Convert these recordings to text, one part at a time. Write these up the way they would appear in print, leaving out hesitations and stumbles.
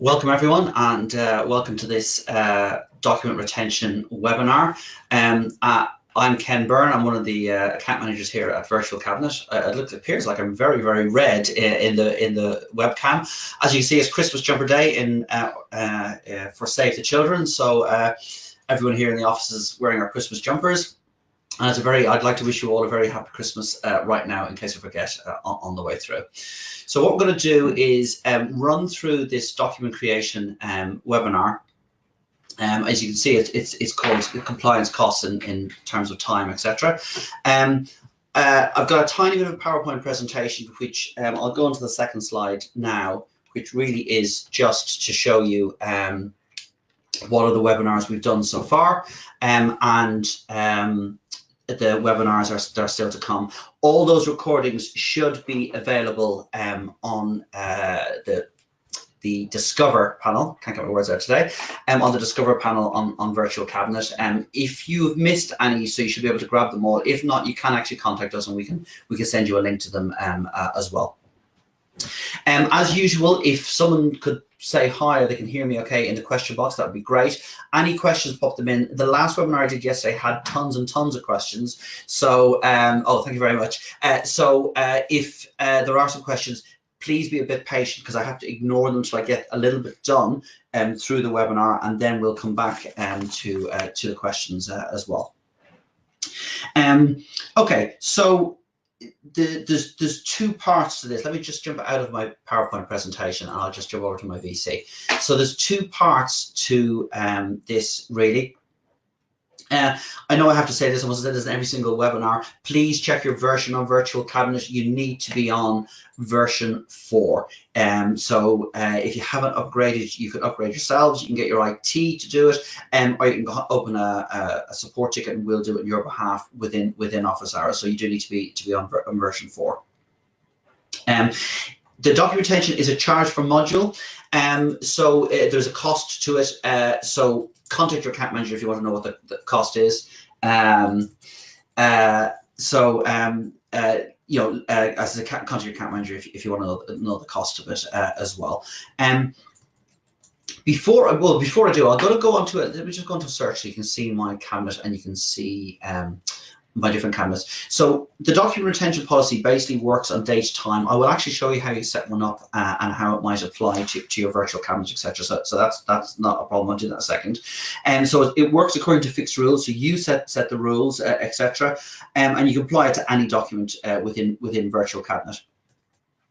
Welcome everyone, and welcome to this document retention webinar. I'm Ken Byrne. I'm one of the account managers here at Virtual Cabinet. It appears like I'm very, very red in the webcam. As you can see, it's Christmas jumper day for Save the Children. So everyone here in the office is wearing our Christmas jumpers. And I'd like to wish you all a very happy Christmas right now, in case I forget on the way through. So what we're going to do is run through this document creation webinar. As you can see, it's called compliance costs in terms of time, etc. I've got a tiny bit of a PowerPoint presentation, which I'll go into the second slide now, which really is just to show you what are the webinars we've done so far, the webinars are still to come. All those recordings should be available on the Discover panel. Can't get my words out today. On the Discover panel on Virtual Cabinet. If you've missed any, so you should be able to grab them all. If not, you can actually contact us and we can send you a link to them as well. As usual, if someone could say hi or they can hear me okay in the question box, that would be great. Any questions, pop them in. The last webinar I did yesterday had tons and tons of questions. So, oh, thank you very much. If there are some questions, please be a bit patient because I have to ignore them till I get a little bit done through the webinar, and then we'll come back to the questions as well. Okay, so there's two parts to this. Let me just jump out of my PowerPoint presentation and I'll just jump over to my VC. So there's two parts to this really. I know I have to say this, I must have said this in every single webinar. Please check your version on Virtual Cabinet. You need to be on version 4. If you haven't upgraded, you can upgrade yourselves. You can get your IT to do it, or you can open a support ticket and we'll do it on your behalf within office hours. So you do need to be on version 4. The document retention is a charge per module, so there's a cost to it. So contact your account manager if you want to know what the cost is. As a contact your account manager if you want to know the cost of it as well. Before I do, I'm going to go on to it. Let me just go into search so you can see my cabinet and you can see my different cabinets. So the document retention policy basically works on date time. I will actually show you how you set one up and how it might apply to your virtual cabinet, etc. So that's not a problem. I'll do that in a second. And so it works according to fixed rules. So you set the rules, etc. And you can apply it to any document within virtual cabinet.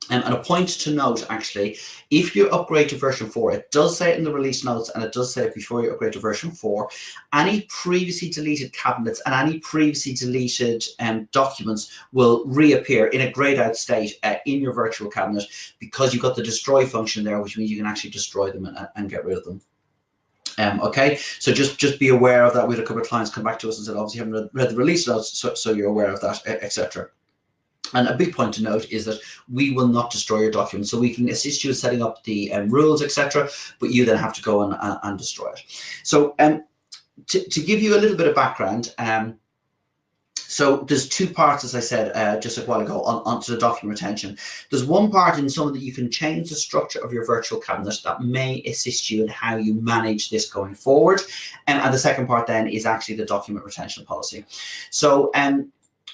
And a point to note, actually, if you upgrade to version 4, it does say it in the release notes, and it does say it before you upgrade to version 4, any previously deleted cabinets and any previously deleted documents will reappear in a grayed out state in your virtual cabinet because you've got the destroy function there, which means you can actually destroy them and get rid of them. Okay, so just be aware of that. We had a couple of clients come back to us and said, obviously, you haven't read the release notes, so you're aware of that, etc. And a big point to note is that we will not destroy your document. So we can assist you in setting up the rules, etc., but you then have to go and destroy it. So to give you a little bit of background, so there's two parts, as I said just a while ago, onto the document retention. There's one part in some that you can change the structure of your virtual cabinet that may assist you in how you manage this going forward. And the second part then is actually the document retention policy. So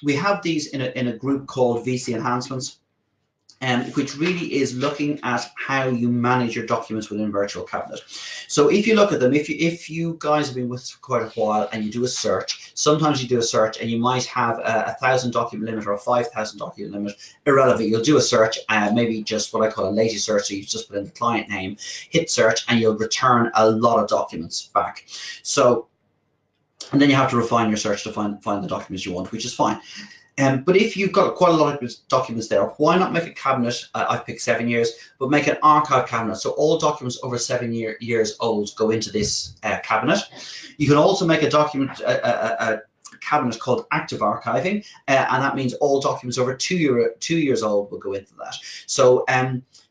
we have these in a group called VC Enhancements, which really is looking at how you manage your documents within Virtual Cabinet. So if you look at them, if you guys have been with us for quite a while and you do a search, sometimes you do a search and you might have a 1,000 document limit or a 5,000 document limit, irrelevant. You'll do a search, maybe just what I call a lazy search, so you just put in the client name, hit search, and you'll return a lot of documents back. So, and then you have to refine your search to find the documents you want, which is fine. But if you've got quite a lot of documents there, why not make a cabinet? I've picked 7 years, but make an archive cabinet. So all documents over 7 years old go into this cabinet. You can also make a document, a cabinet called active archiving, and that means all documents over 2 years old will go into that. So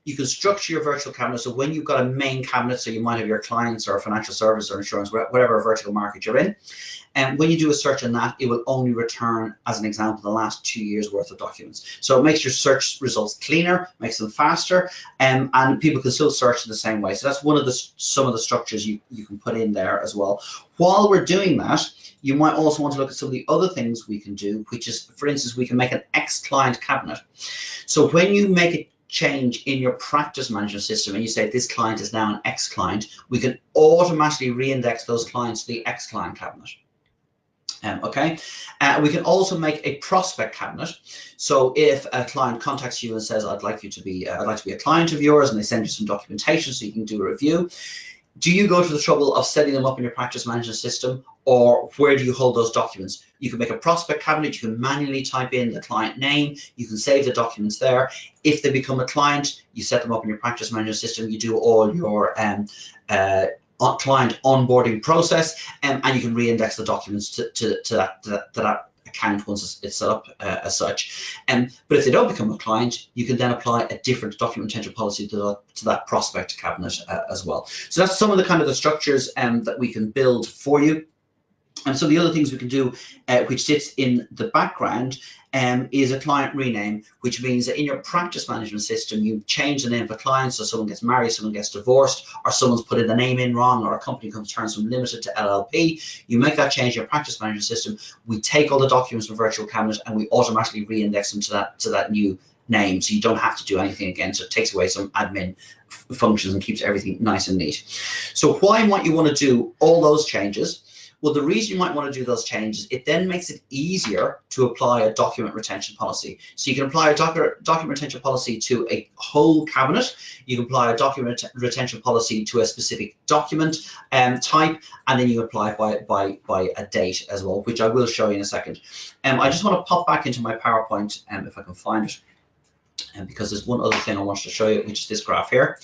you can structure your virtual cabinet. So when you've got a main cabinet, so you might have your clients or financial service or insurance, whatever vertical market you're in, and when you do a search on that, it will only return, as an example, the last 2 years worth of documents. So it makes your search results cleaner, makes them faster, and people can still search in the same way. So that's one of some of the structures you can put in there as well. While we're doing that, you might also want to look at some of the other things we can do, which is, for instance, we can make an ex-client cabinet. So when you make a change in your practice management system and you say this client is now an ex-client, we can automatically reindex those clients to the ex-client cabinet. Okay, we can also make a prospect cabinet. So if a client contacts you and says, I'd like to be a client of yours, and they send you some documentation so you can do a review, do you go to the trouble of setting them up in your practice management system, or where do you hold those documents? You can make a prospect cabinet. You can manually type in the client name. You can save the documents there. If they become a client, you set them up in your practice management system. You do all your client onboarding process, and you can reindex the documents to that account once it's set up as such. But if they don't become a client, you can then apply a different document retention policy to that prospect cabinet as well. So that's some of the kind of the structures that we can build for you. And so the other things we can do, which sits in the background, is a client rename, which means that in your practice management system, you change the name of a client. So someone gets married, someone gets divorced, or someone's put in the name in wrong, or a company turns from limited to LLP. You make that change in your practice management system. We take all the documents from virtual cabinet and we automatically reindex them to that new name. So you don't have to do anything again. So it takes away some admin functions and keeps everything nice and neat. So why might you want to do all those changes? Well, the reason you might want to do those changes, it then makes it easier to apply a document retention policy. So you can apply a document retention policy to a whole cabinet. You can apply a document retention policy to a specific document type, and then you apply it by a date as well, which I will show you in a second. I just want to pop back into my PowerPoint if I can find it. Because there's one other thing I wanted to show you, which is this graph here.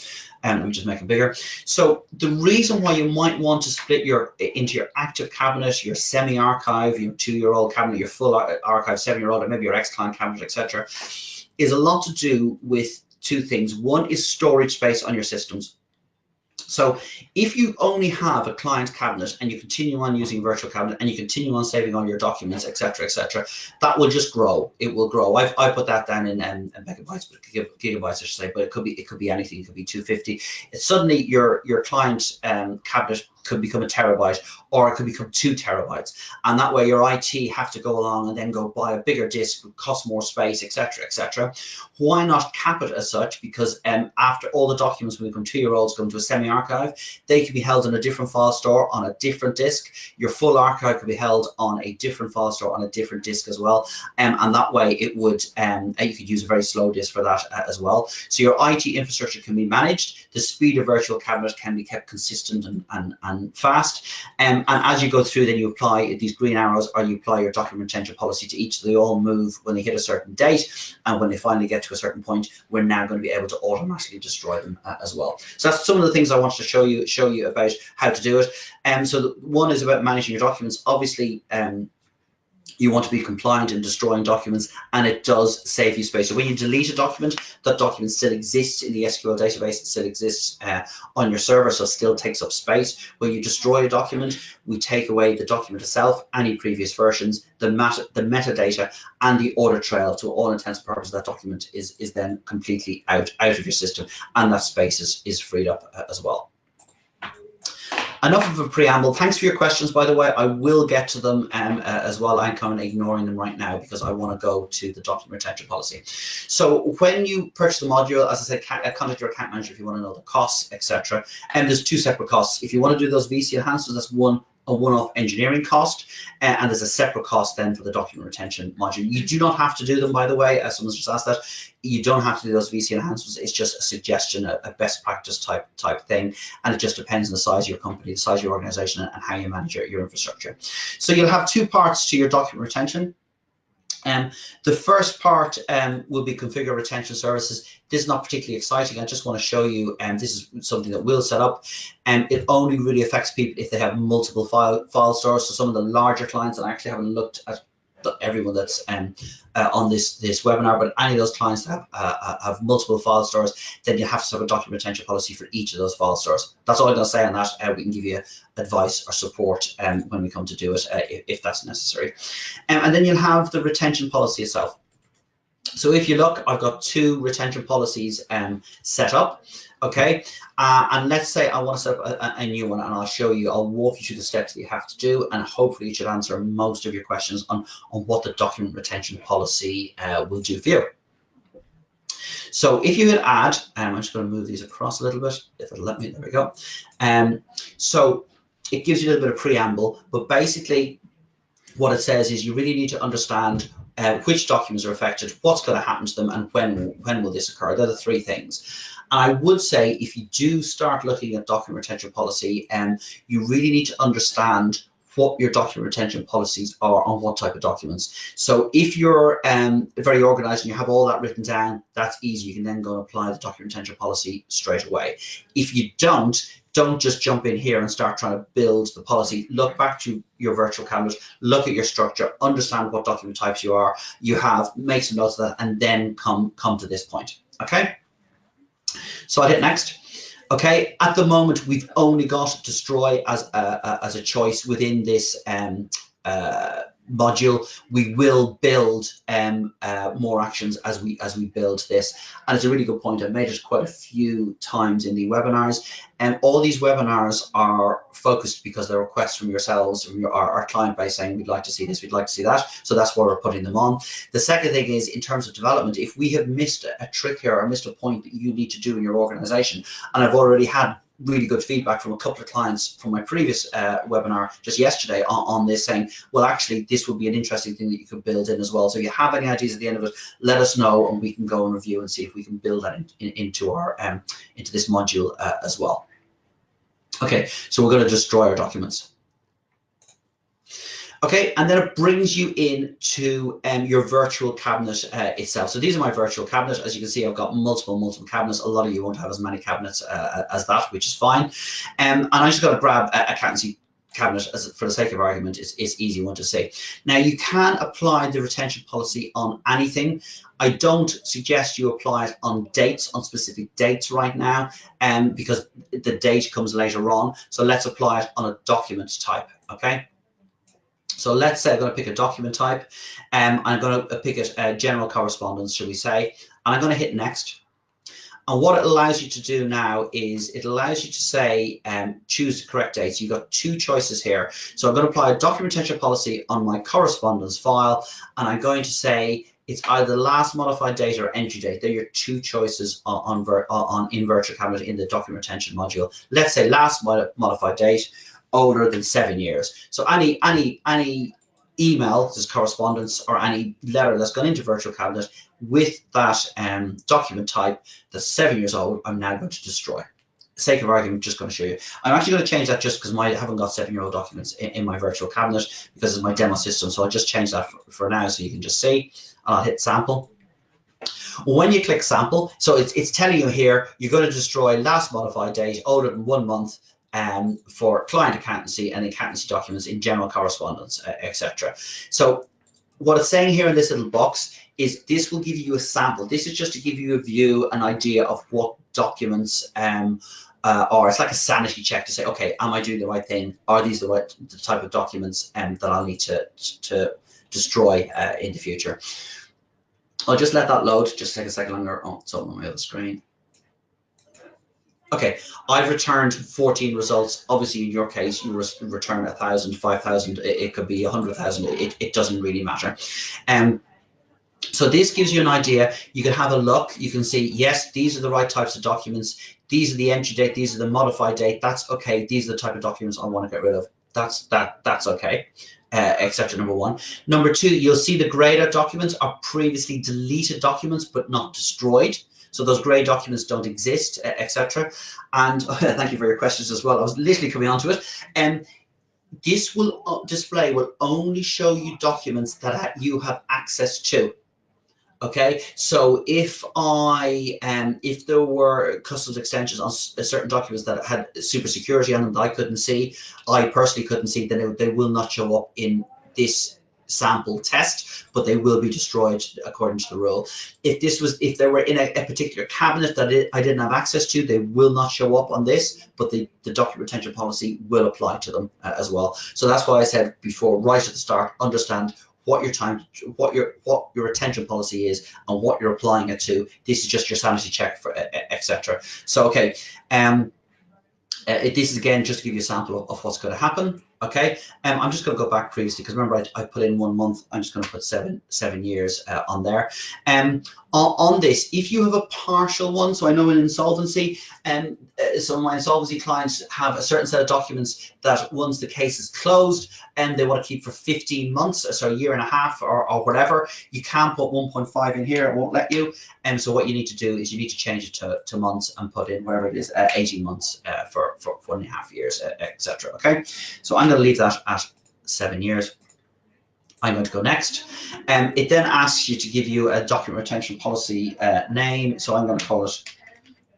Let me just make it bigger. So the reason why you might want to split into your active cabinet, your semi-archive, your 2-year-old cabinet, your full archive 7-year-old, or maybe your ex-client cabinet, etc., is a lot to do with two things. One is storage space on your systems. So if you only have a client cabinet and you continue on using virtual cabinet and you continue on saving all your documents, etc., that will just grow. It will grow. I put that down in megabytes, but gigabytes, I should say. But it could be anything. It could be 250. Suddenly your client cabinet could become a terabyte, or it could become 2 terabytes, and that way your IT have to go along and then go buy a bigger disk, cost more space, etc. Why not cap it as such? Because after all the documents, when we become 2-year-olds, go into a semi-archive, they can be held in a different file store on a different disk. Your full archive could be held on a different file store on a different disk as well, and that way it would you could use a very slow disk for that as well. So your IT infrastructure can be managed. The speed of virtual cabinet can be kept consistent and fast, and as you go through, then you apply these green arrows, or you apply your document retention policy to each. They all move when they hit a certain date, and when they finally get to a certain point, we're now going to be able to automatically destroy them as well. So that's some of the things I wanted to show you about how to do it. So one is about managing your documents. Obviously, you want to be compliant in destroying documents, and it does save you space. So when you delete a document, that document still exists in the SQL database. It still exists on your server, so it still takes up space. When you destroy a document, we take away the document itself, any previous versions, the metadata, and the audit trail. To all intents and purposes, that document is then completely out of your system, and that space is freed up as well. Enough of a preamble. Thanks for your questions, by the way. I will get to them as well. I'm kind of ignoring them right now because I want to go to the document retention policy. So when you purchase the module, as I said, contact your account manager if you want to know the costs, etc. And there's 2 separate costs. If you want to do those VC enhancements, that's a one-off engineering cost, and there's a separate cost then for the document retention module. You do not have to do them, by the way, as someone's just asked that. You don't have to do those VC enhancements. It's just a suggestion, a best practice type thing, and it just depends on the size of your company, the size of your organization, and how you manage your infrastructure. So you'll have 2 parts to your document retention. The first part will be configure retention services. This is not particularly exciting. I just want to show you, this is something that we'll set up, and it only really affects people if they have multiple file stores. So some of the larger clients, and I actually haven't looked at everyone that's on this webinar, but any of those clients that have multiple file stores, then you have to have a document retention policy for each of those file stores. That's all I'm going to say on that. We can give you advice or support when we come to do it if that's necessary. And then you'll have the retention policy itself. So if you look, I've got 2 retention policies set up, okay? And let's say I want to set up a new one, and I'll walk you through the steps that you have to do, and hopefully it should answer most of your questions on what the document retention policy will do for you. So if you hit add, I'm just going to move these across a little bit, if it'll let me, there we go. So it gives you a little bit of preamble, but basically what it says is you really need to understand which documents are affected, what's going to happen to them, and when will this occur. They're the 3 things. And I would say if you do start looking at document retention policy, you really need to understand what your document retention policies are on what type of documents. So if you're very organized and you have all that written down, that's easy. You can then go and apply the document retention policy straight away. If you don't just jump in here and start trying to build the policy. Look back to your virtual cabinet, look at your structure, understand what document types you have, make some notes of that, and then come to this point, okay? So I hit next. Okay, at the moment we've only got destroy as a choice within this module. We will build more actions as we build this, and it's a really good point. I've made it quite a few times in the webinars, and all these webinars are focused because they're requests from yourselves, from our client base, saying we'd like to see this, we'd like to see that, so that's why we're putting them on. The second thing is, in terms of development, if we have missed a trick here or missed a point that you need to do in your organization, and I've already had really good feedback from a couple of clients from my previous webinar just yesterday on this, saying, well, actually this would be an interesting thing that you could build in as well. So if you have any ideas at the end of it, let us know, and we can go and review and see if we can build that into our into this module as well. Okay, so we're going to destroy our documents. Okay, and then it brings you into your virtual cabinet itself. So these are my virtual cabinets. As you can see, I've got multiple cabinets. A lot of you won't have as many cabinets as that, which is fine. And I just got to grab a accountancy cabinet for the sake of argument. It's easy one to see. Now you can apply the retention policy on anything. I don't suggest you apply it on dates, on specific dates right now, because the date comes later on. So let's apply it on a document type, okay? So let's say I'm going to pick a document type, and I'm going to pick it general correspondence, shall we say, and I'm going to hit next. And what it allows you to do now is it allows you to say, choose the correct dates. You've got 2 choices here. So I'm going to apply a document retention policy on my correspondence file, and I'm going to say it's either last modified date or entry date. They're your 2 choices in virtual cabinet in the document retention module. Let's say last modified date, older than 7 years. So any email, this is correspondence, or any letter that's gone into virtual cabinet with that document type that's 7 years old, I'm now going to destroy. For the sake of argument, I'm just going to show you. I'm actually going to change that just because I haven't got 7-year-old documents in my virtual cabinet because it's my demo system. So I'll just change that for now so you can just see. And I'll hit sample. When you click sample, so it's telling you here, you're going to destroy last modified date, older than 1 month, for client accountancy and accountancy documents in general correspondence, etc. So what it's saying here in this little box is this will give you a sample. This is just to give you a view, an idea of what documents are. It's like a sanity check to say, okay, am I doing the right thing? Are these the type of documents that I'll need to destroy in the future? I'll just let that load, just take a second longer. Oh, it's on my other screen. Okay, I've returned 14 results. Obviously, in your case, you return 1,000, 5,000. It could be 100,000. It doesn't really matter. So this gives you an idea. You can have a look. You can see, yes, these are the right types of documents. These are the entry date. These are the modified date. That's okay. These are the type of documents I want to get rid of. That's okay. Exception number 1. Number 2, you'll see the grayed out documents are previously deleted documents, but not destroyed. So those grey documents don't exist, etc. And thank you for your questions as well. I was literally coming on to it. And this display will only show you documents that you have access to. Okay, so if there were customs extensions on certain documents that had super security on them that I couldn't see, I personally couldn't see, then they will not show up in this sample test, but they will be destroyed according to the rule. If they were in a particular cabinet that I didn't have access to, they will not show up on this, but the document retention policy will apply to them as well. So that's why I said before, right at the start, understand what your retention policy is and what you're applying it to. This is just your sanity check for etc. So okay, this is again just to give you a sample of what's going to happen. Okay, I'm just going to go back previously because remember I put in 1 month. I'm just going to put seven years on there. On this, if you have a partial one, so I know in insolvency, some of my insolvency clients have a certain set of documents that once the case is closed and they want to keep for 15 months, so a year and a half or whatever, you can put 1.5 in here. It won't let you. And so what you need to do is you need to change it to months and put in whatever it is, 18 months for 1.5 years, etc. Okay, so I'm going to leave that at 7 years. I'm going to go next. It then asks you to give you a document retention policy name. So I'm going to call it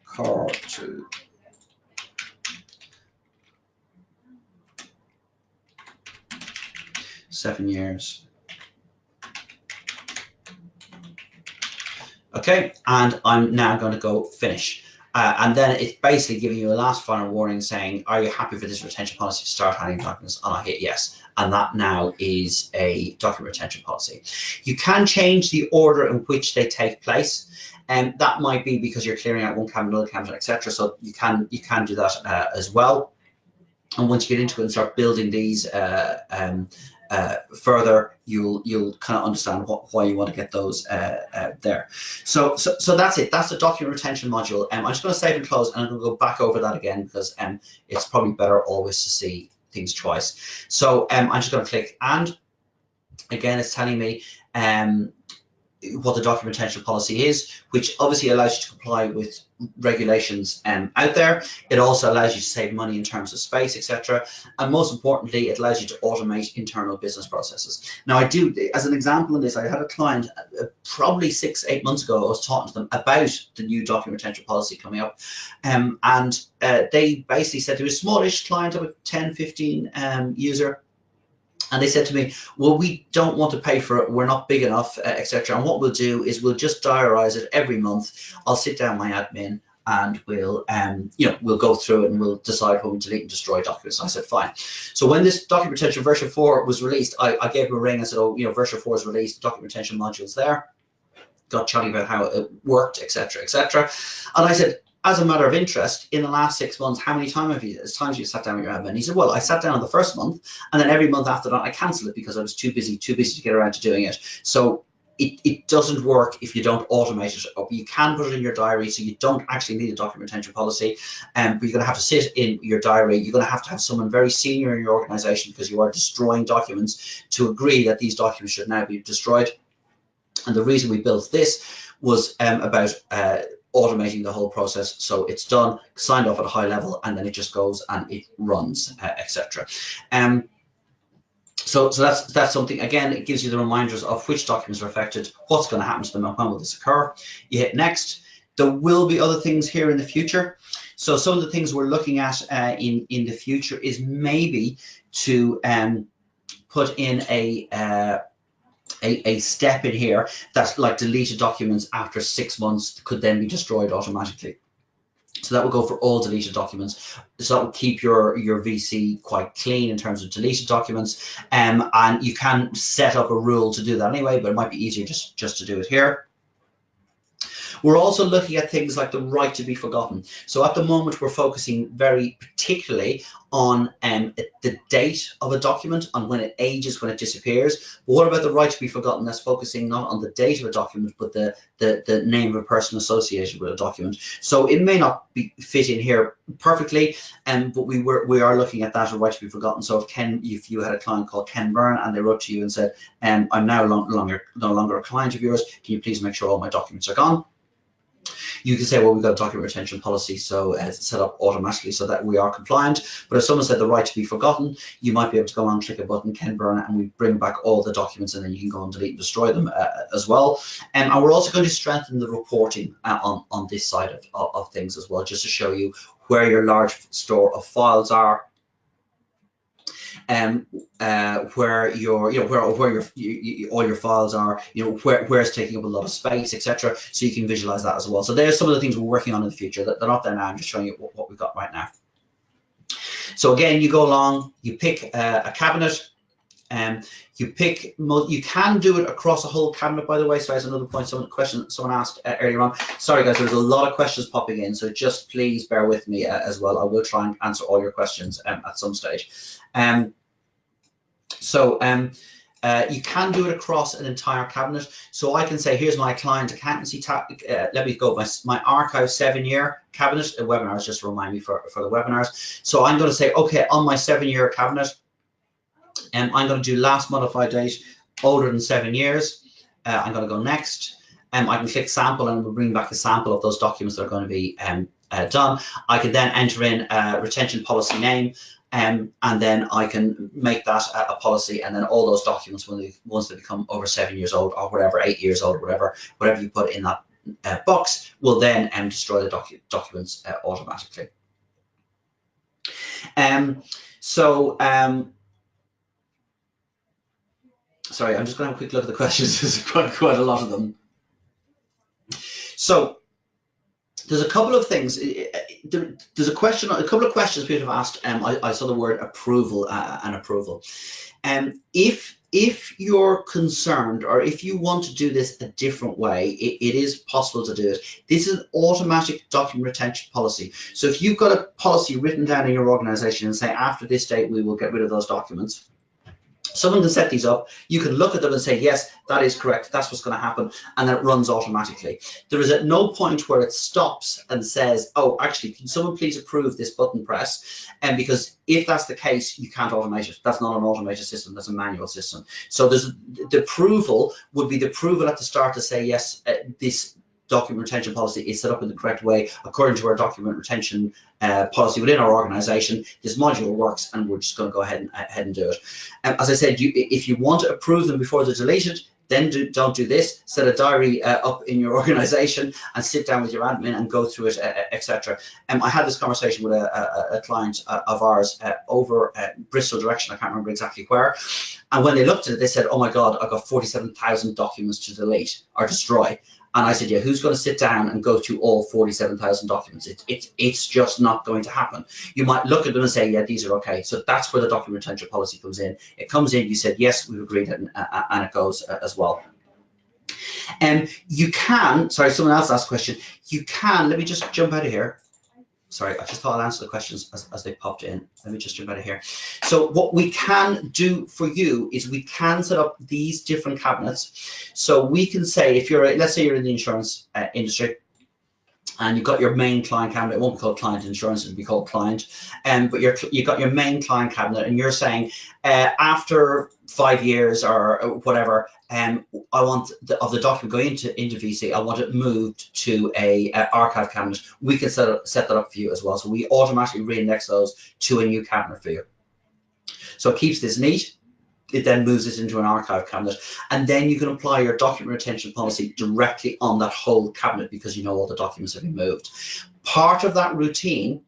Core 2. Seven years. Okay, and I'm now going to go finish. And then it's basically giving you a last final warning saying, are you happy for this retention policy to start handling documents? And I hit yes. And that now is a document retention policy. You can change the order in which they take place. And that might be because you're clearing out one cabinet, another cabinet, etc. So you can do that as well. And once you get into it and start building these further, you'll kind of understand why you want to get those there. So that's it. That's the document retention module. I'm just going to save and close, and I'm going to go back over that again because it's probably better always to see things twice. So I'm just going to click, and again, it's telling me what the document retention policy is, which obviously allows you to comply with regulations out there. It also allows you to save money in terms of space, etc. And most importantly, it allows you to automate internal business processes. Now, I do, as an example in this, I had a client probably 6-8 months ago. I was talking to them about the new document retention policy coming up, and they basically said to a smallish client of a 10-15 user. And they said to me, well, we don't want to pay for it. We're not big enough, etc. And what we'll do is we'll just diarize it every month. I'll sit down my admin and we'll go through it and we'll decide when we delete and destroy documents. And I said, fine. So when this document retention version 4 was released, I gave him a ring and said, oh, version 4 is released, document retention module's there. Got chatting about how it worked, etc., etc. And I said, as a matter of interest, in the last 6 months, how many times have you sat down with your admin? He said, well, I sat down on the first month, and then every month after that, I cancelled it because I was too busy to get around to doing it. So it doesn't work if you don't automate it up. You can put it in your diary, so you don't actually need a document retention policy, but you're going to have to sit in your diary. You're going to have someone very senior in your organization, because you are destroying documents, to agree that these documents should now be destroyed. And the reason we built this was about automating the whole process, so it's done, signed off at a high level, and then it just goes and it runs, etc. So that's something. Again, it gives you the reminders of which documents are affected, what's going to happen to them, and when will this occur. You hit next. There will be other things here in the future. So some of the things we're looking at in the future is maybe to put in a step in here that's like deleted documents after 6 months could then be destroyed automatically. So that will go for all deleted documents. So that will keep your VC quite clean in terms of deleted documents. And you can set up a rule to do that anyway, but it might be easier just to do it here. We're also looking at things like the right to be forgotten. So at the moment, we're focusing very particularly on the date of a document, on when it ages, when it disappears. But what about the right to be forgotten? That's focusing not on the date of a document, but the name of a person associated with a document. So it may not fit in here perfectly, but we are looking at that, a right to be forgotten. So if you had a client called Ken Byrne and they wrote to you and said, I'm now no longer a client of yours, can you please make sure all my documents are gone? You can say, well, we've got a document retention policy, so it's set up automatically so that we are compliant. But if someone said the right to be forgotten, you might be able to go on and click a button, Ken Byrne, and we bring back all the documents, and then you can go and delete and destroy them as well. And we're also going to strengthen the reporting on this side of things as well, just to show you where your large store of files are. where your, where your all your files are, where it's taking up a lot of space, etc. So you can visualize that as well. So there's some of the things we're working on in the future. They're not there now. I'm just showing you what we've got right now. So again, you go along, you pick a cabinet. You can do it across a whole cabinet, by the way. So as another point, someone asked earlier on. Sorry guys, there's a lot of questions popping in, so just please bear with me as well. I will try and answer all your questions at some stage. You can do it across an entire cabinet. So I can say, here's my client accountancy tab. Let me go my archive 7-year cabinet. Webinars just remind me for the webinars. So I'm going to say, okay, on my 7-year cabinet, I'm going to do last modified date older than 7 years. I'm going to go next. I can click sample and it will bring back a sample of those documents that are going to be done. I can then enter in a retention policy name, and then I can make that a policy, and then all those documents, once they become over 7 years old or whatever, 8 years old, whatever you put in that box, will then destroy the documents automatically. Sorry, I'm just going to have a quick look at the questions. There's quite a lot of them. So there's a couple of things. There's a couple of questions people have asked. I saw the word approval and approval. If you're concerned, or if you want to do this a different way, it is possible to do it. This is an automatic document retention policy. So if you've got a policy written down in your organization and say, after this date, we will get rid of those documents, someone can set these up. You can look at them and say, yes, that is correct. That's what's going to happen. And then it runs automatically. There is at no point where it stops and says, oh, actually, can someone please approve this button press? And because if that's the case, you can't automate it. That's not an automated system. That's a manual system. So the approval would be the approval at the start to say, yes, this document retention policy is set up in the correct way according to our document retention policy within our organization. This module works, and we're just going to go ahead and do it. As I said, if you want to approve them before they're deleted, then don't do this. Set a diary up in your organization and sit down with your admin and go through it, etc. I had this conversation with a client of ours over Bristol direction. I can't remember exactly where. And when they looked at it, they said, oh my God, I've got 47,000 documents to delete or destroy. And I said, yeah, who's going to sit down and go through all 47,000 documents? It's just not going to happen. You might look at them and say, yeah, these are okay. So that's where the document retention policy comes in. It comes in, you said, yes, we've agreed, and it goes as well. You can, sorry, someone else asked a question. You can, let me just jump out of here. Sorry, I just thought I'd answer the questions as they popped in. Let me just jump out of here. So what we can do for you is we can set up these different cabinets. So we can say, if you're, let's say you're in the insurance industry, and you've got your main client cabinet. It won't be called client insurance, it'll be called client. But you've got your main client cabinet, and you're saying, after 5 years or whatever, I want of the document going into VC, I want it moved to a archive cabinet. We can set that up for you as well. So we automatically reindex those to a new cabinet for you. So it keeps this neat. It then moves it into an archive cabinet, and then you can apply your document retention policy directly on that whole cabinet because you know all the documents have been moved. Part of that routine,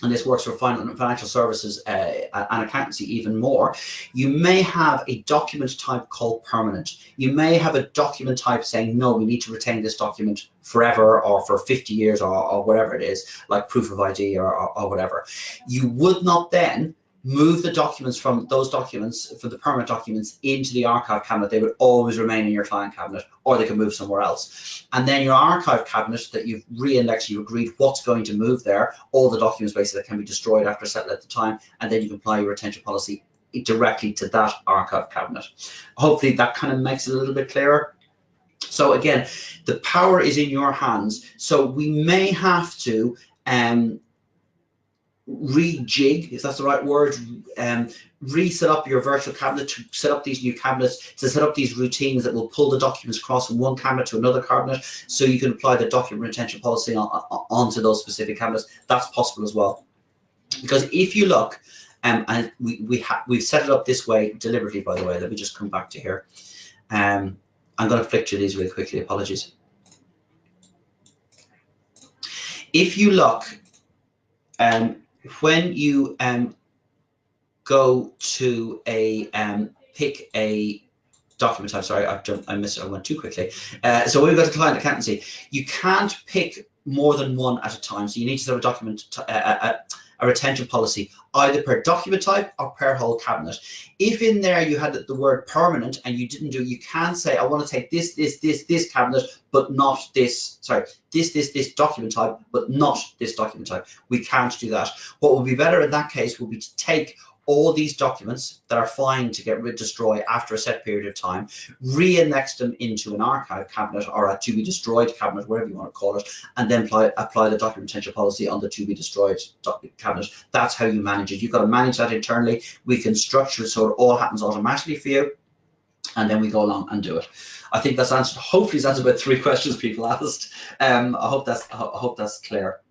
and this works for financial services and accountancy even more, you may have a document type called permanent. You may have a document type saying, no, we need to retain this document forever or for 50 years or whatever it is, like proof of ID or whatever. You would not then move the documents from those documents, for the permanent documents, into the archive cabinet. They would always remain in your client cabinet, or they can move somewhere else. And then your archive cabinet that you've re-indexed, you've agreed what's going to move there, all the documents basically that can be destroyed after a set at the time, and then you can apply your retention policy directly to that archive cabinet. Hopefully that kind of makes it a little bit clearer. So again, the power is in your hands. So we may have to rejig, if that's the right word, reset up your virtual cabinet to set up these new cabinets, to set up these routines that will pull the documents across from one cabinet to another cabinet, so you can apply the document retention policy onto those specific cabinets. That's possible as well. Because if you look, and we've set it up this way deliberately, by the way. Let me just come back to here. I'm going to flick through these really quickly. Apologies. If you look, when you go to a pick a document type. Sorry, I went too quickly. So we've got a client accountancy. You can't pick more than one at a time. So you need to set a document, a retention policy, either per document type or per whole cabinet. If in there you had the word permanent and you didn't do, you can say, I want to take this cabinet, but not this, sorry, this document type, but not this document type. We can't do that. What would be better in that case would be to take all these documents that are fine to get rid, destroy after a set period of time, re-index them into an archive cabinet or a to be destroyed cabinet, whatever you want to call it, and then apply the document retention policy on the to be destroyed cabinet. That's how you manage it. You've got to manage that internally. We can structure it so it all happens automatically for you, and then we go along and do it. I think that's answered. Hopefully, that's about 3 questions people asked. I hope that's clear.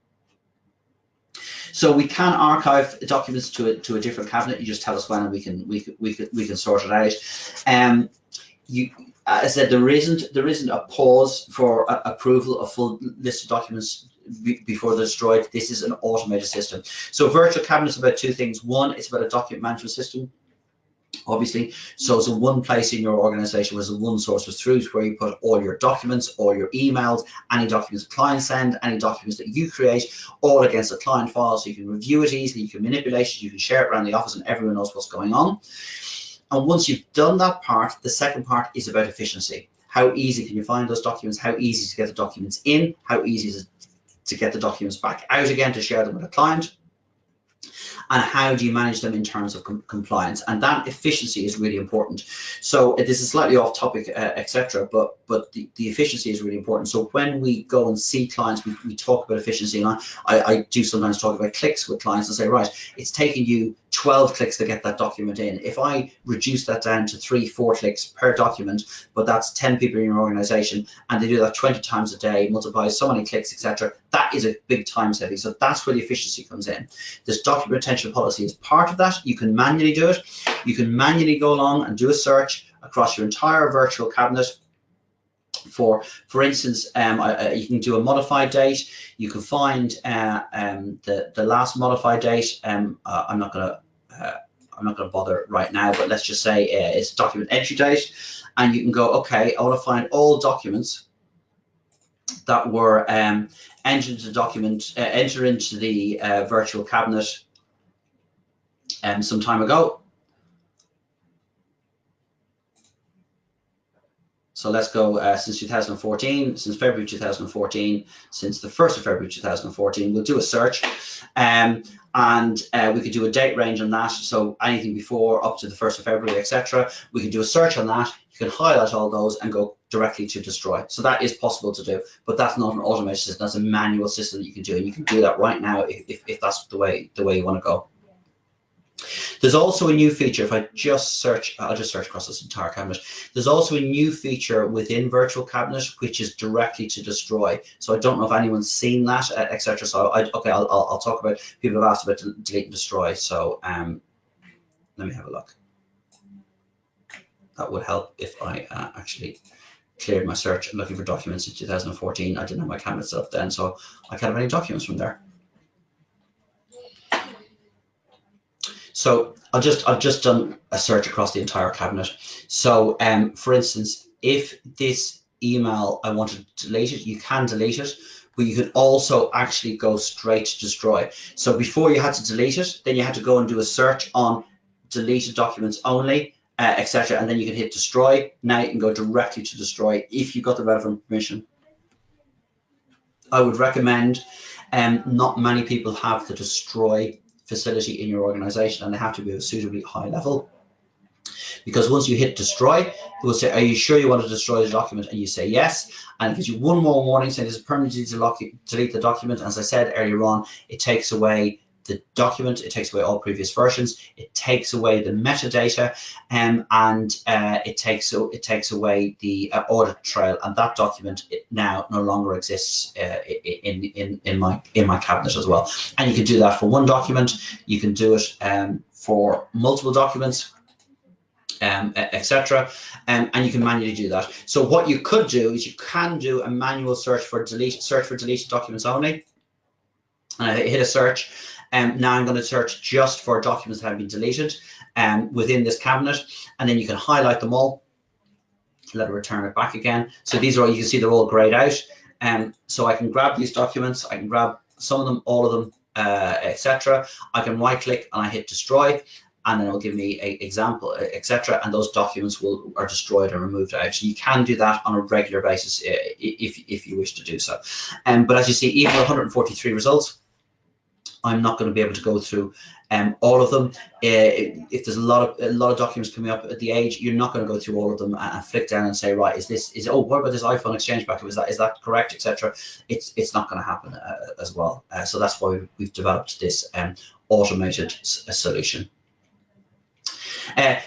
So we can archive documents to a different cabinet. You just tell us when, and we can sort it out. As I said, there isn't a pause for approval of full list of documents before they're destroyed. This is an automated system. So virtual cabinet is about 2 things. One, it's about a document management system, obviously. So it's a one place in your organization where there's one source of truth where you put all your documents, all your emails, any documents the client send, any documents that you create, all against a client file, so you can review it easily, you can manipulate it, you can share it around the office, and everyone knows what's going on. And once you've done that part, the second part is about efficiency. How easy can you find those documents? How easy to get the documents in? How easy is it to get the documents back out again to share them with a client? And how do you manage them in terms of compliance? And that efficiency is really important. So this is slightly off topic, etc., but the efficiency is really important. So when we go and see clients, we talk about efficiency, and I do sometimes talk about clicks with clients and say, right, it's taking you 12 clicks to get that document in. If I reduce that down to 3-4 clicks per document, but that's 10 people in your organization, and they do that 20 times a day, multiply so many clicks, etc., that is a big time saving. So that's where the efficiency comes in. This document retention policy is part of that. You can manually do it. You can manually go along and do a search across your entire virtual cabinet. For instance, you can do a modified date. You can find the last modified date. I'm not going to bother right now, but let's just say it's document entry date, and you can go, okay, I want to find all documents that were entered into the virtual cabinet some time ago. So let's go since 2014, since February 2014, since the 1st of February 2014. We'll do a search, and we could do a date range on that. So anything before up to the 1st of February, etc. We can do a search on that. You can highlight all those and go directly to destroy. So that is possible to do, but that's not an automated system. That's a manual system that you can do, and you can do that right now if that's the way you want to go. There's also a new feature. If I just search, I'll just search across this entire cabinet. There's also a new feature within Virtual Cabinet, which is directly to destroy. So I don't know if anyone's seen that, etc. So I'll talk about. People have asked about delete and destroy. So let me have a look. That would help if I actually cleared my search looking for documents in 2014. I didn't have my cabinet set up then, so I can't have any documents from there. So I've just done a search across the entire cabinet. So for instance, if this email I want to delete it, you can delete it, but you can also actually go straight to destroy. So before you had to delete it, then you had to go and do a search on deleted documents only, etc., and then you can hit destroy. Now you can go directly to destroy if you got the relevant permission. I would recommend, not many people have the destroy facility in your organization, and they have to be at a suitably high level, because once you hit destroy, it will say, are you sure you want to destroy the document? And you say yes, and it gives you one more warning saying there's a permanently delete the document. As I said earlier on, it takes away the document, it takes away all previous versions, it takes away the metadata, and it takes away the audit trail, and that document now no longer exists in my cabinet as well. And you can do that for one document, you can do it for multiple documents, etc., and you can manually do that. So what you could do is you can do a manual search for deleted documents only. and I hit a search. Now I'm going to search just for documents that have been deleted within this cabinet, and then you can highlight them all. Let it return it back again. So these are all, you can see they're all grayed out. So I can grab these documents, I can grab some of them, all of them, etc. I can right click and I hit destroy, and then it'll give me an example, etc. And those documents are destroyed and removed out. So you can do that on a regular basis if you wish to do so. But as you see, even 143 results, I'm not going to be able to go through all of them. If there's a lot of documents coming up at the age, you're not going to go through all of them and flick down and say, right, oh, what about this iPhone exchange backup? Is that correct, etc. It's not going to happen as well. So that's why we've developed this automated solution.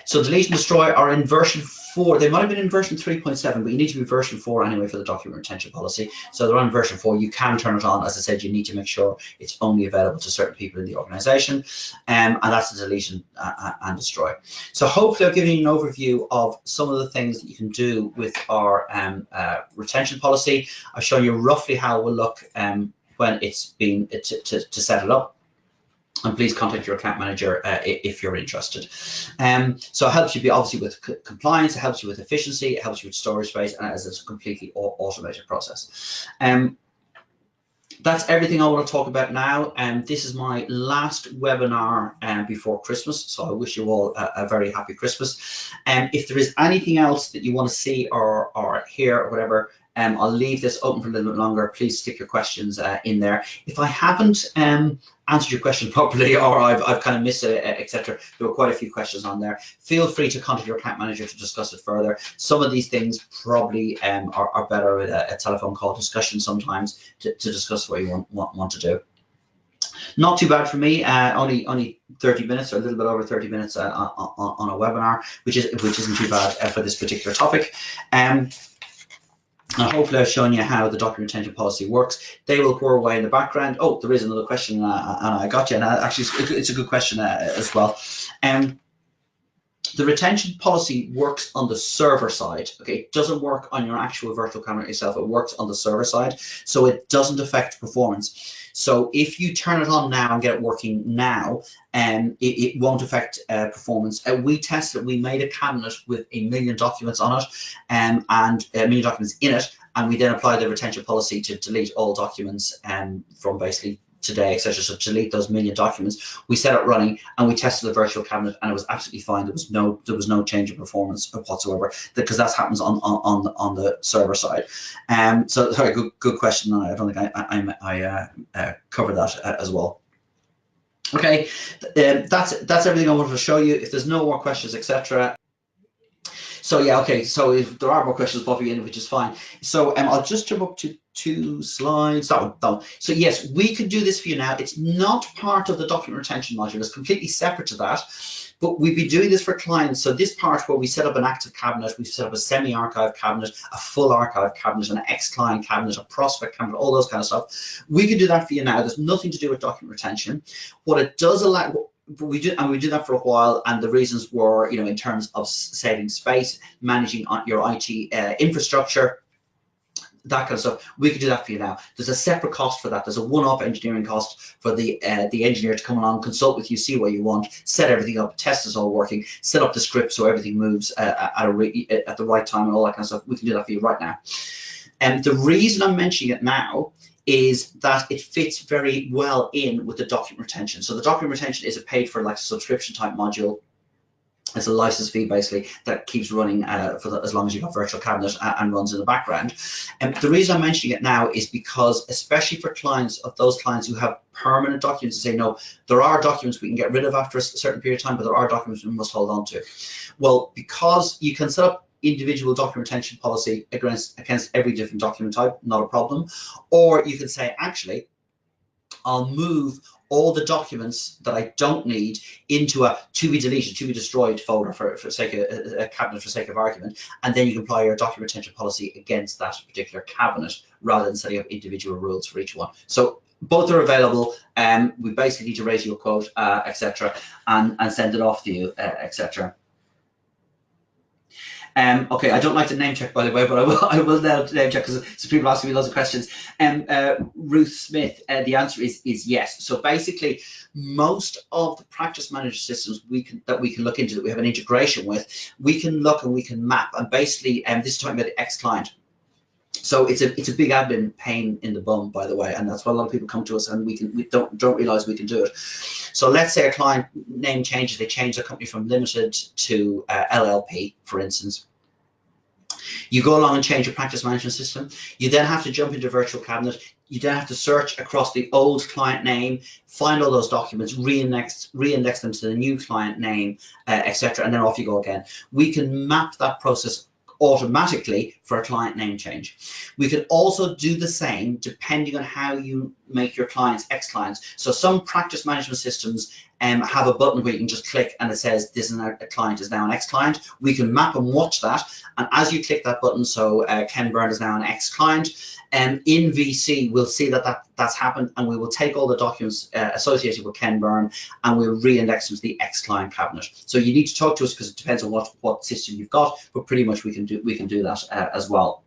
So delete and destroy are in version 4. They might have been in version 3.7, but you need to be version 4 anyway for the document retention policy. So they're on version 4. You can turn it on. As I said, you need to make sure it's only available to certain people in the organization. And that's the delete and destroy. So hopefully I've given you an overview of some of the things that you can do with our retention policy. I've shown you roughly how it will look when it's been to set it up. And please contact your account manager if you're interested. So it helps you obviously with compliance, it helps you with efficiency, it helps you with storage space, and it's a completely automated process. That's everything I want to talk about now. This is my last webinar before Christmas, so I wish you all a very happy Christmas. If there is anything else that you want to see or hear or whatever, I'll leave this open for a little bit longer. Please stick your questions in there. If I haven't answered your question properly, or I've kind of missed it, etc., there were quite a few questions on there. Feel free to contact your account manager to discuss it further. Some of these things probably are better with a telephone call discussion sometimes to discuss what you want to do. Not too bad for me. Only 30 minutes or a little bit over 30 minutes on a webinar, which isn't too bad for this particular topic. And hopefully I've shown you how the document retention policy works. They will pour away in the background. Oh, there is another question, and I got you. And actually, it's a good question as well. The retention policy works on the server side. Okay, it doesn't work on your actual virtual cabinet yourself. It works on the server side, so it doesn't affect performance. So if you turn it on now and get it working now, it won't affect performance. We tested. We made a cabinet with 1 million documents on it, and 1 million documents in it, and we then applied the retention policy to delete all documents from basically today, etc. So delete those 1 million documents. We set it running and we tested the virtual cabinet, and it was absolutely fine. There was no change in performance whatsoever, because that happens on the server side. So sorry, good question. I don't think I covered that as well. Okay, that's everything I wanted to show you. If there's no more questions, etc. So yeah, okay, so if there are more questions popping in, which is fine. So I'll just jump up to 2 slides. That one. So yes, we can do this for you now. It's not part of the document retention module. It's completely separate to that. But we've been doing this for clients. So this part where we set up an active cabinet, we've set up a semi-archive cabinet, a full archive cabinet, an ex-client cabinet, a prospect cabinet, all those kind of stuff. We can do that for you now. There's nothing to do with document retention. What it does allow, we did that for a while, and the reasons were, in terms of saving space, managing your IT infrastructure, that kind of stuff. We could do that for you now. There's a separate cost for that. There's a one-off engineering cost for the engineer to come along, consult with you, see what you want, set everything up, test it's all working, set up the script so everything moves at the right time and all that kind of stuff. We can do that for you right now. And the reason I'm mentioning it now is that it fits very well in with the document retention. So the document retention is a paid for like subscription type module. It's a license fee basically that keeps running as long as you've got virtual cabinet and runs in the background. And the reason I'm mentioning it now is because, especially for those clients who have permanent documents, and say, no, there are documents we can get rid of after a certain period of time, but there are documents we must hold on to. Well, because you can set up individual document retention policy against every different document type, not a problem. Or you can say, actually, I'll move all the documents that I don't need into a to be deleted, to be destroyed folder for sake of a cabinet, for sake of argument, and then you can apply your document retention policy against that particular cabinet rather than setting up individual rules for each one. So both are available. We basically need to raise your quote, etc., and send it off to you, etc. Okay, I don't like to name check, by the way, but I will now name check because people asking me lots of questions. Ruth Smith, the answer is yes. So basically, most of the practice manager systems that we can look into, that we have an integration with, we can look and we can map. And basically, this is talking about the ex-client. So it's a big admin pain in the bum, by the way, and that's why a lot of people come to us and we don't realize we can do it. So let's say a client name changes, they change their company from limited to LLP, for instance. You go along and change your practice management system. You then have to jump into virtual cabinet. You then have to search across the old client name, find all those documents, reindex them to the new client name, etc., and then off you go again. We can map that process automatically for a client name change. We can also do the same depending on how you make your clients ex-clients. So some practice management systems have a button where you can just click and it says this is a client is now an ex-client. We can map and watch that, and as you click that button, so Ken Byrne is now an ex-client, in VC we'll see that's happened, and we will take all the documents associated with Ken Byrne and we'll reindex them to the ex-client cabinet. So you need to talk to us because it depends on what system you've got, but pretty much we can do that as well.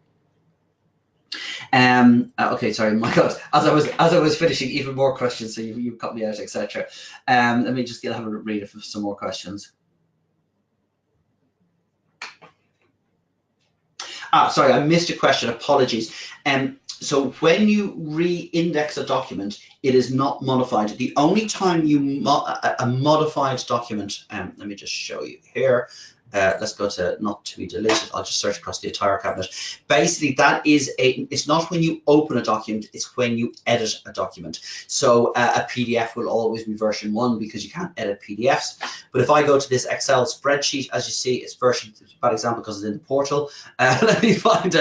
Okay, sorry, my God, as I was finishing, even more questions, so you cut me out, etc. Let me just have a read of some more questions. Sorry, I missed a question, apologies. So when you re-index a document, it is not modified. The only time a modified document, let me just show you here. Let's go to not to be deleted. I'll just search across the entire cabinet. Basically, that is it's not when you open a document, it's when you edit a document. So a PDF will always be version 1 because you can't edit PDFs. But if I go to this Excel spreadsheet, as you see, it's version, it's a bad example because it's in the portal. Let me find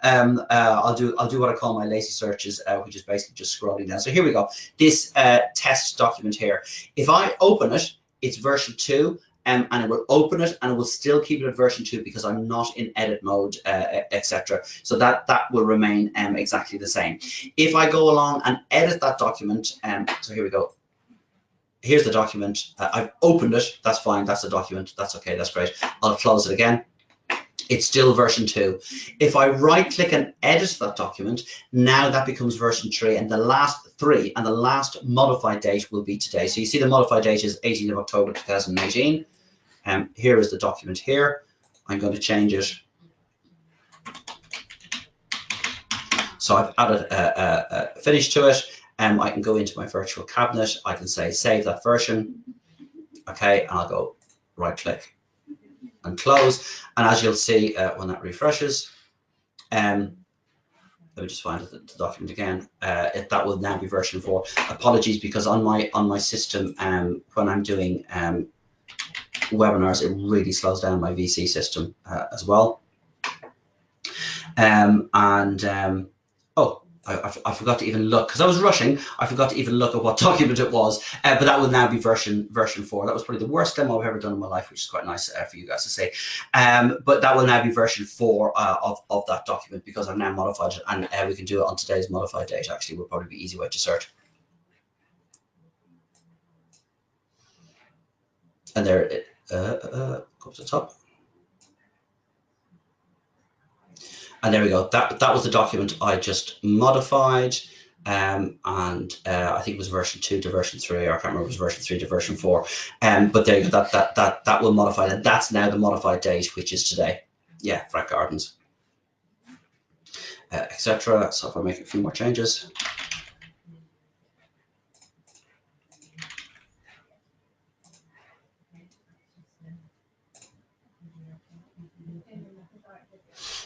I'll do what I call my lazy searches, which is basically just scrolling down. So here we go. This test document here. If I open it, it's version 2. And it will open it and it will still keep it at version 2 because I'm not in edit mode, etc. So that will remain exactly the same. If I go along and edit that document, so here we go. Here's the document. I've opened it. That's fine. That's the document. That's okay. That's great. I'll close it again. It's still version 2. If I right click and edit that document, now that becomes version 3, and the last 3 and the last modified date will be today. So you see the modified date is 18th of October 2018. Here is the document here. I'm going to change it. So I've added a finish to it. I can go into my virtual cabinet. I can say save that version. Okay, and I'll go right click and close. And as you'll see when that refreshes, let me just find the document again. That will now be version 4. Apologies, because on my system, when I'm doing webinars, it really slows down my VC system as well. Oh, I forgot to even look because I was rushing. I forgot to even look at what document it was, but that will now be version 4. That was probably the worst demo I've ever done in my life, which is quite nice for you guys to see. But that will now be version 4 of that document because I've now modified it, and we can do it on today's modified date. Actually, will probably be an easy way to search. And there it go up to the top. And there we go. That was the document I just modified, and I think it was version 2 to version 3, or I can't remember if it was version 3 to version 4. But there you go. That will modify, and that's now the modified date, which is today. Yeah, Frank Gardens, etc. So if I make a few more changes.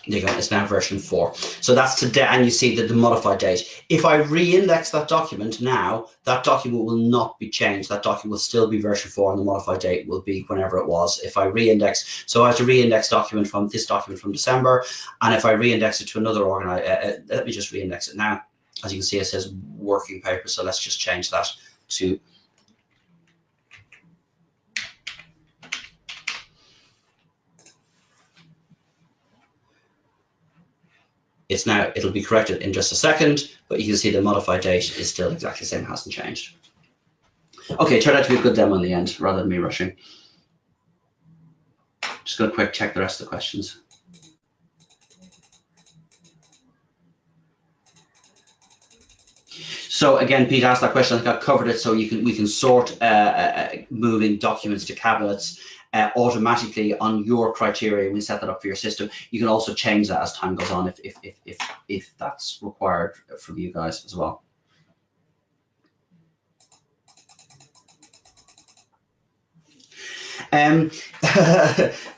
There you go, it's now version 4. So that's today, and you see the modified date. If I re-index that document now, that document will not be changed. That document will still be version 4, and the modified date will be whenever it was. If I re-index, so I have to re-index document from this document from December, and if I re-index it to another let me just re-index it now. As you can see, it says working paper, so let's just change that to it'll be corrected in just a second, but you can see the modified date is still exactly the same, hasn't changed. Okay, it turned out to be a good demo in the end, rather than me rushing. Just going to quick check the rest of the questions. So again, Pete asked that question. I think I covered it. So we can sort moving documents to cabinets automatically on your criteria. We set that up for your system. You can also change that as time goes on if that's required from you guys as well.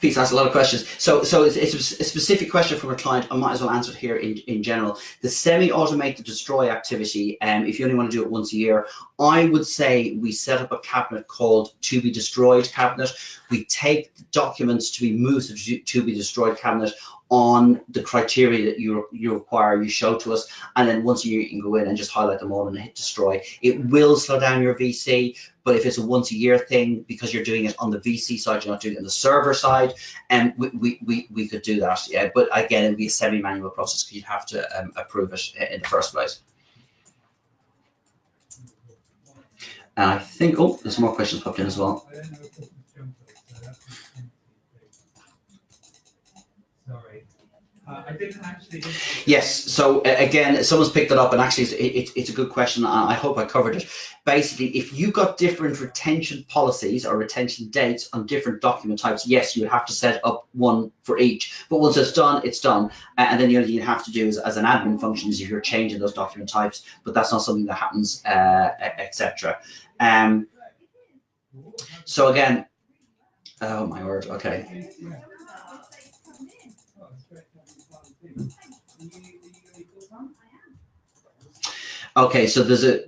Pete's asked a lot of questions. So it's a specific question from a client. I might as well answer it here in general. The semi-automated destroy activity, if you only want to do it once a year, I would say we set up a cabinet called to be destroyed cabinet. We take the documents to be moved to be destroyed cabinet on the criteria that you require, you show to us, and then once a year you can go in and just highlight them all and hit destroy. It will slow down your VC, but if it's a once a year thing, because you're doing it on the VC side, you're not doing it on the server side, and we could do that. Yeah, but again, it'd be a semi-manual process because you'd have to approve it in the first place. And I think, oh, there's more questions popped in as well. Sorry. I didn't actually. Yes, so again, someone's picked it up, and actually it's a good question. I hope I covered it. Basically, if you've got different retention policies or retention dates on different document types, yes, you would have to set up one for each. But once it's done, it's done. And then the only thing you have to do is, as an admin function, is if you're changing those document types, but that's not something that happens, etc. So again, oh my word, okay. Okay, so there's a.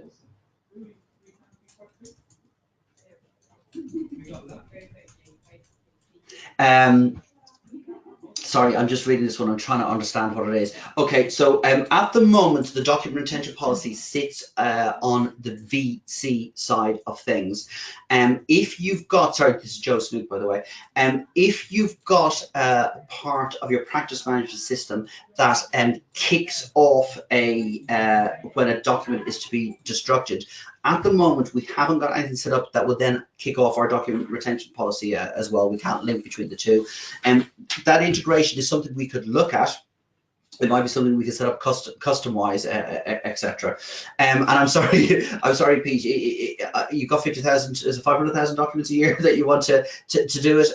Sorry, I'm just reading this one. I'm trying to understand what it is. Okay, so at the moment, the document retention policy sits on the VC side of things. If you've got, sorry, this is Joe Snook, by the way. If you've got part of your practice management system that kicks off when a document is to be destructed, at the moment, we haven't got anything set up that will then kick off our document retention policy as well. We can't link between the two. And that integration is something we could look at. It might be something we can set up custom-wise, etc. And I'm sorry, Pete. You got 50,000, is it 500,000 documents a year that you want to do it?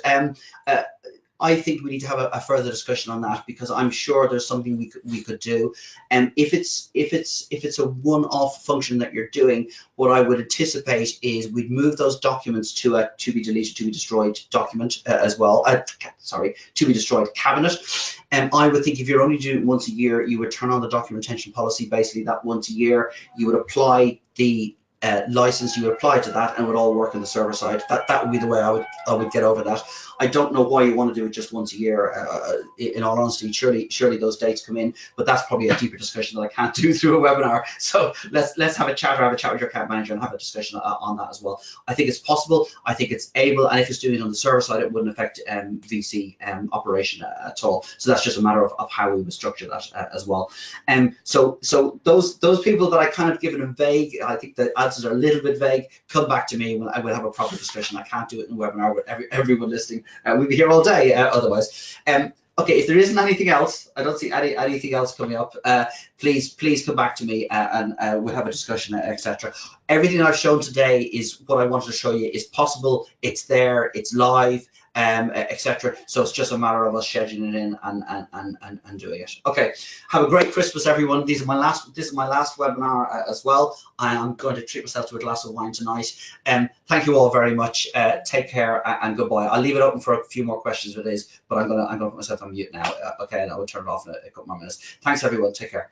I think we need to have a further discussion on that, because I'm sure there's something we could do. And if it's a one-off function that you're doing, what I would anticipate is we'd move those documents to a to be deleted, to be destroyed document as well. Sorry, to be destroyed cabinet. And I would think if you're only doing it once a year, you would turn on the document retention policy. Basically, that once a year, you would apply the license, you would apply to that, and it would all work on the server side. That would be the way I would get over that. I don't know why you want to do it just once a year. In all honesty, surely those dates come in, but that's probably a deeper discussion that I can't do through a webinar. So let's have a chat with your account manager and have a discussion on that as well. I think it's possible. I think it's able, and if it's doing it on the server side, it wouldn't affect VC operation at all. So that's just a matter of how we would structure that as well. So those people that I kind of given a vague, I think the answers are a little bit vague. Come back to me when I will have a proper discussion. I can't do it in a webinar with everyone listening. We'll be here all day otherwise. Okay, if there isn't anything else, I don't see anything else coming up. Please come back to me and we'll have a discussion, etc. Everything I've shown today is what I wanted to show you is possible. It's there. It's live. Etc. So it's just a matter of us scheduling it in and doing it. Okay, have a great Christmas, everyone. This is my last webinar as well. I am going to treat myself to a glass of wine tonight. Thank you all very much. Take care and goodbye. I'll leave it open for a few more questions if it is, but I'm gonna put myself on mute now. Okay, and I will turn it off in a couple more minutes. Thanks, everyone. Take care.